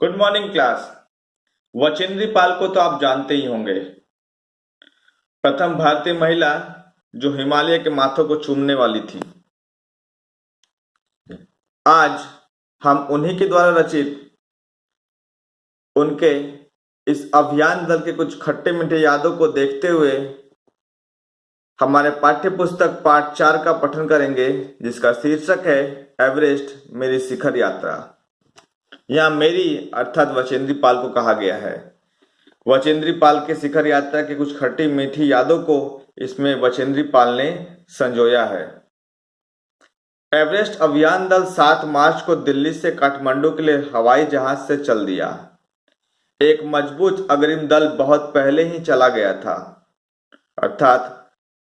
Good morning class. Bachendri Pal को तो आप जानते ही होंगे। प्रथम भारतीय महिला जो हिमालय के माथों को चूमने वाली थी। आज हम उन्हीं के द्वारा रचित उनके इस अभियान दल के कुछ खट्टे मीठे यादों को देखते हुए हमारे पाठ्य पुस्तक पाठ 4 का पठन करेंगे, जिसका शीर्षक है एवरेस्ट मेरी शिखर यात्रा। यहाँ मेरी अर्थात वचेंद्री पाल को कहा गया है। वचेंद्री पाल के शिखर यात्रा की कुछ खट्टी मीठी यादों को इसमें वचेंद्री पाल ने संजोया है। एवरेस्ट अभियान दल 7 मार्च को दिल्ली से काठमांडू के लिए हवाई जहाज से चल दिया। एक मजबूत अग्रिम दल बहुत पहले ही चला गया था, अर्थात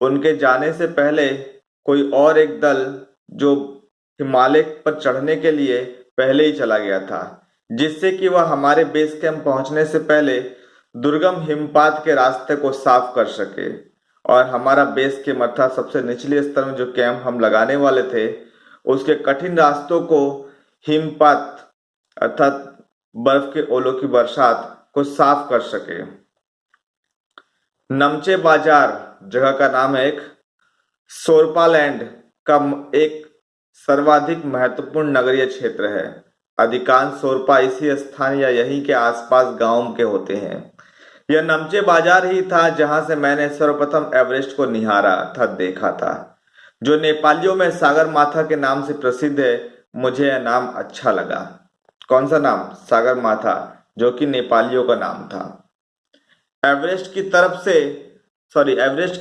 उनके जाने से पहले कोई और एक दल जो हिमालय पर चढ़ने के लिए पहले ही चला गया था, जिससे कि वह हमारे बेस कैंप पहुंचने से पहले दुर्गम हिमपात के रास्ते को साफ कर सके और हमारा बेस कैंप अर्थात सबसे निचले स्तर में जो कैंप हम लगाने वाले थे उसके कठिन रास्तों को हिमपात अर्थात बर्फ के ओलों की बरसात को साफ कर सके। नमचे बाजार जगह का नाम है। एक सोरपालैंड का एक सर्वाधिक महत्वपूर्ण नगरीय क्षेत्र है। अधिकांश सोरपा इसी स्थान या यहीं के आसपास गांव के होते हैं। यह नमचे बाजार ही था जहां से मैंने सर्वप्रथम एवरेस्ट को निहारा अर्थात देखा था, जो नेपालियों में सागर माथा के नाम से प्रसिद्ध है। मुझे यह नाम अच्छा लगा। कौन सा नाम? सागर माथा, जो कि नेपालियों का नाम था। एवरेस्ट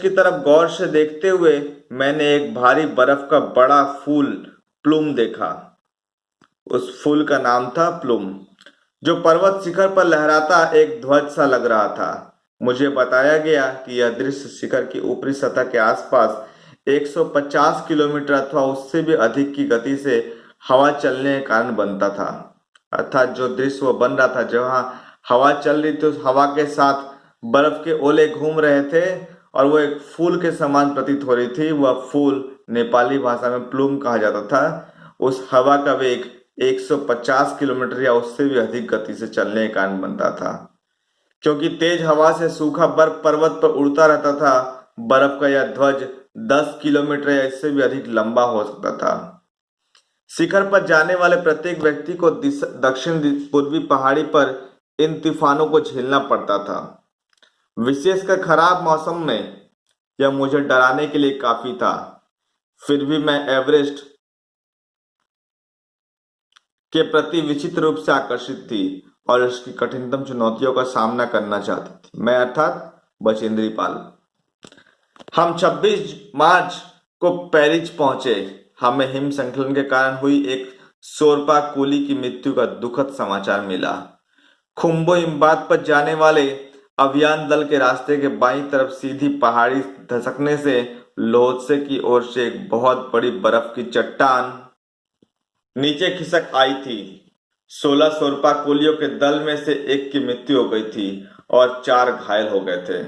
की तरफ गौर से देखते हुए मैंने एक भारी बर्फ का बड़ा फूल प्लूम देखा। उस फूल का नाम था प्लूम, जो पर्वत शिखर पर लहराता एक ध्वज सा लग रहा था। मुझे बताया गया कि यह दृश्य शिखर की ऊपरी सतह के आसपास 150 किलोमीटर अथवा उससे भी अधिक की गति से हवा चलने के कारण बनता था। अर्थात जो दृश्य वो बन रहा था, जहां हवा चल रही थी उस हवा के साथ बर्फ के ओले घूम रहे थे और वो एक फूल के समान प्रतीत हो रही थी। वह फूल नेपाली भाषा में प्लूम कहा जाता था। उस हवा का वेग 150 किलोमीटर या उससे भी अधिक गति से चलने के कारण बनता था। क्योंकि तेज हवा से सूखा बर्फ पर्वत पर उड़ता रहता था, बर्फ का यह ध्वज 10 किलोमीटर या इससे भी अधिक लंबा हो सकता था। शिखर पर जाने वाले प्रत्येक व्यक्ति को दक्षिण पूर्वी पहाड़ी पर इन तूफानों को झेलना पड़ता था। विशेषकर खराब मौसम में यह मुझे डराने के लिए काफी था। फिर भी मैं एवरेस्ट के प्रति विचित्र रूप से आकर्षित थी और इसकी कठिनतम चुनौतियों का सामना करना चाहती थी। मैं अर्थात बचेंद्री पाल। हम 26 मार्च को पेरिस पहुंचे। हमें हिम संकलन के कारण हुई एक सोरपा कूली की मृत्यु का दुखद समाचार मिला। खुम्बो हिमपात पर जाने वाले अभियान दल के रास्ते के बाईं तरफ सीधी पहाड़ी धसकने से लोहत्से की ओर से एक बहुत बड़ी बर्फ की चट्टान नीचे खिसक आई थी। 16 सोरपा कूलियों के दल में से एक की मृत्यु हो गई थी और 4 घायल हो गए थे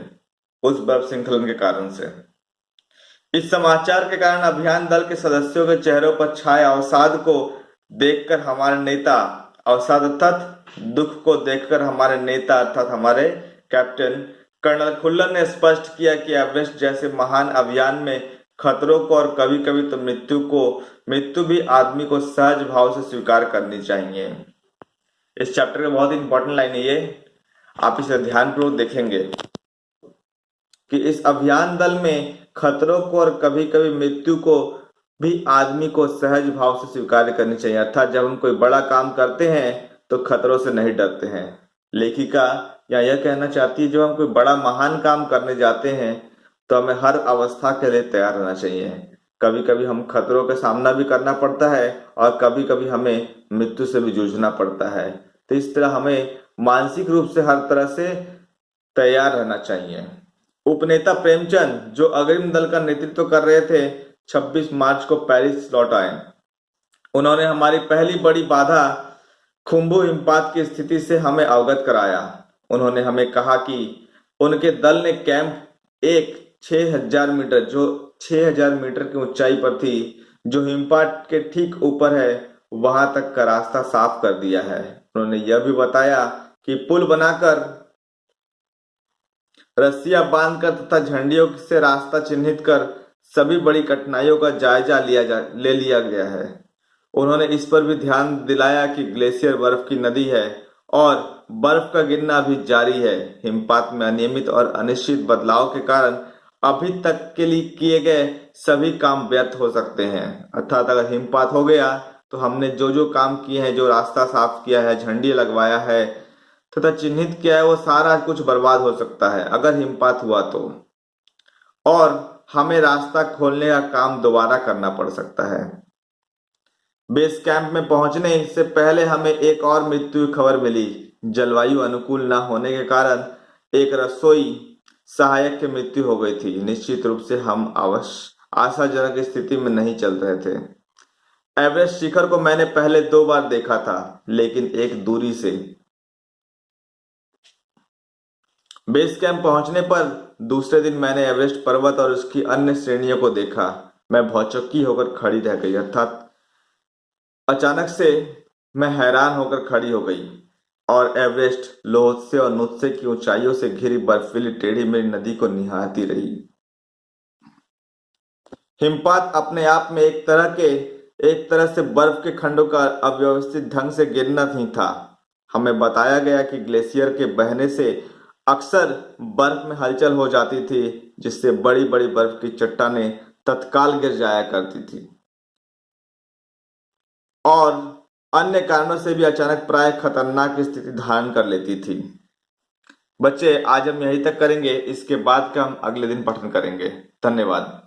उस बर्फ श्रृंखलन के कारण से। इस समाचार के कारण अभियान दल के सदस्यों के चेहरों पर छाए अवसाद को देखकर हमारे नेता अवसाद अर्थात दुख को देखकर हमारे नेता अर्थात हमारे कैप्टन कर्नल खुल्लर ने स्पष्ट किया कि एवरेस्ट जैसे महान अभियान में खतरों को और कभी कभी तो मृत्यु भी आदमी को सहज भाव से स्वीकार करनी चाहिए। इस चैप्टर में बहुत इंपॉर्टेंट लाइन है ये, आप इसे ध्यानपूर्वक देखेंगे कि इस अभियान दल में खतरों को और कभी कभी मृत्यु को भी आदमी को सहज भाव से स्वीकार करनी चाहिए। अर्थात जब हम कोई बड़ा काम करते हैं तो खतरों से नहीं डरते हैं। लेखिका यह कहना चाहती है, जब हम कोई बड़ा महान काम करने जाते हैं तो हमें हर अवस्था के लिए तैयार रहना चाहिए। कभी कभी हम खतरों का सामना भी करना पड़ता है और कभी कभी हमें मृत्यु से भी जूझना पड़ता है। तो इस तरह हमें मानसिक रूप से हर तरह से तैयार रहना चाहिए। उपनेता प्रेमचंद जो अग्रिम दल का नेतृत्व कर रहे थे 26 मार्च को पेरिस लौट आए। उन्होंने हमारी पहली बड़ी बाधा खुम्बू हिमपात की स्थिति से हमें अवगत कराया। उन्होंने हमें कहा कि उनके दल ने कैंप एक 6000 मीटर जो 6000 मीटर की ऊंचाई पर थी, जो हिमपात के ठीक ऊपर है, वहां तक का रास्ता साफ कर दिया है। उन्होंने यह भी बताया कि पुल बनाकर, रस्सियां बांधकर तथा झंडियों से रास्ता चिन्हित कर सभी बड़ी कठिनाइयों का जायजा ले लिया गया है। उन्होंने इस पर भी ध्यान दिलाया कि ग्लेशियर बर्फ की नदी है और बर्फ का गिरना भी जारी है। हिमपात में अनियमित और अनिश्चित बदलाव के कारण अभी तक के लिए किए गए सभी काम व्यर्थ हो सकते हैं। अर्थात अगर हिमपात हो गया तो हमने जो जो काम किए हैं, जो रास्ता साफ किया है, झंडी लगवाया है तथा चिन्हित किया है, वो सारा कुछ बर्बाद हो सकता है अगर हिमपात हुआ तो। और हमें रास्ता खोलने का काम दोबारा करना पड़ सकता है। बेस कैंप में पहुंचने से पहले हमें एक और मृत्यु की खबर मिली। जलवायु अनुकूल न होने के कारण एक रसोई सहायक की मृत्यु हो गई थी। निश्चित रूप से हम आशाजनक स्थिति में नहीं चल रहे थे। एवरेस्ट शिखर को मैंने पहले 2 बार देखा था, लेकिन एक दूरी से। बेस कैंप पहुंचने पर दूसरे दिन मैंने एवरेस्ट पर्वत और उसकी अन्य श्रेणियों को देखा। मैं भौचक्की होकर खड़ी रह गई, अर्थात अचानक से मैं हैरान होकर खड़ी हो गई और एवरेस्ट लोहत्से और नुत्से की ऊंचाइयों से घिरी बर्फीली टेढ़ी मेढ़ी नदी को निहारती रही। हिमपात अपने आप में एक तरह से बर्फ के खंडों का अव्यवस्थित ढंग से गिरना ही था। हमें बताया गया कि ग्लेशियर के बहने से अक्सर बर्फ में हलचल हो जाती थी, जिससे बड़ी बड़ी बर्फ की चट्टानें तत्काल गिर जाया करती थी और अन्य कारणों से भी अचानक प्राय खतरनाक स्थिति धारण कर लेती थी। बच्चे, आज हम यहीं तक करेंगे, इसके बाद का हम अगले दिन पठन करेंगे। धन्यवाद।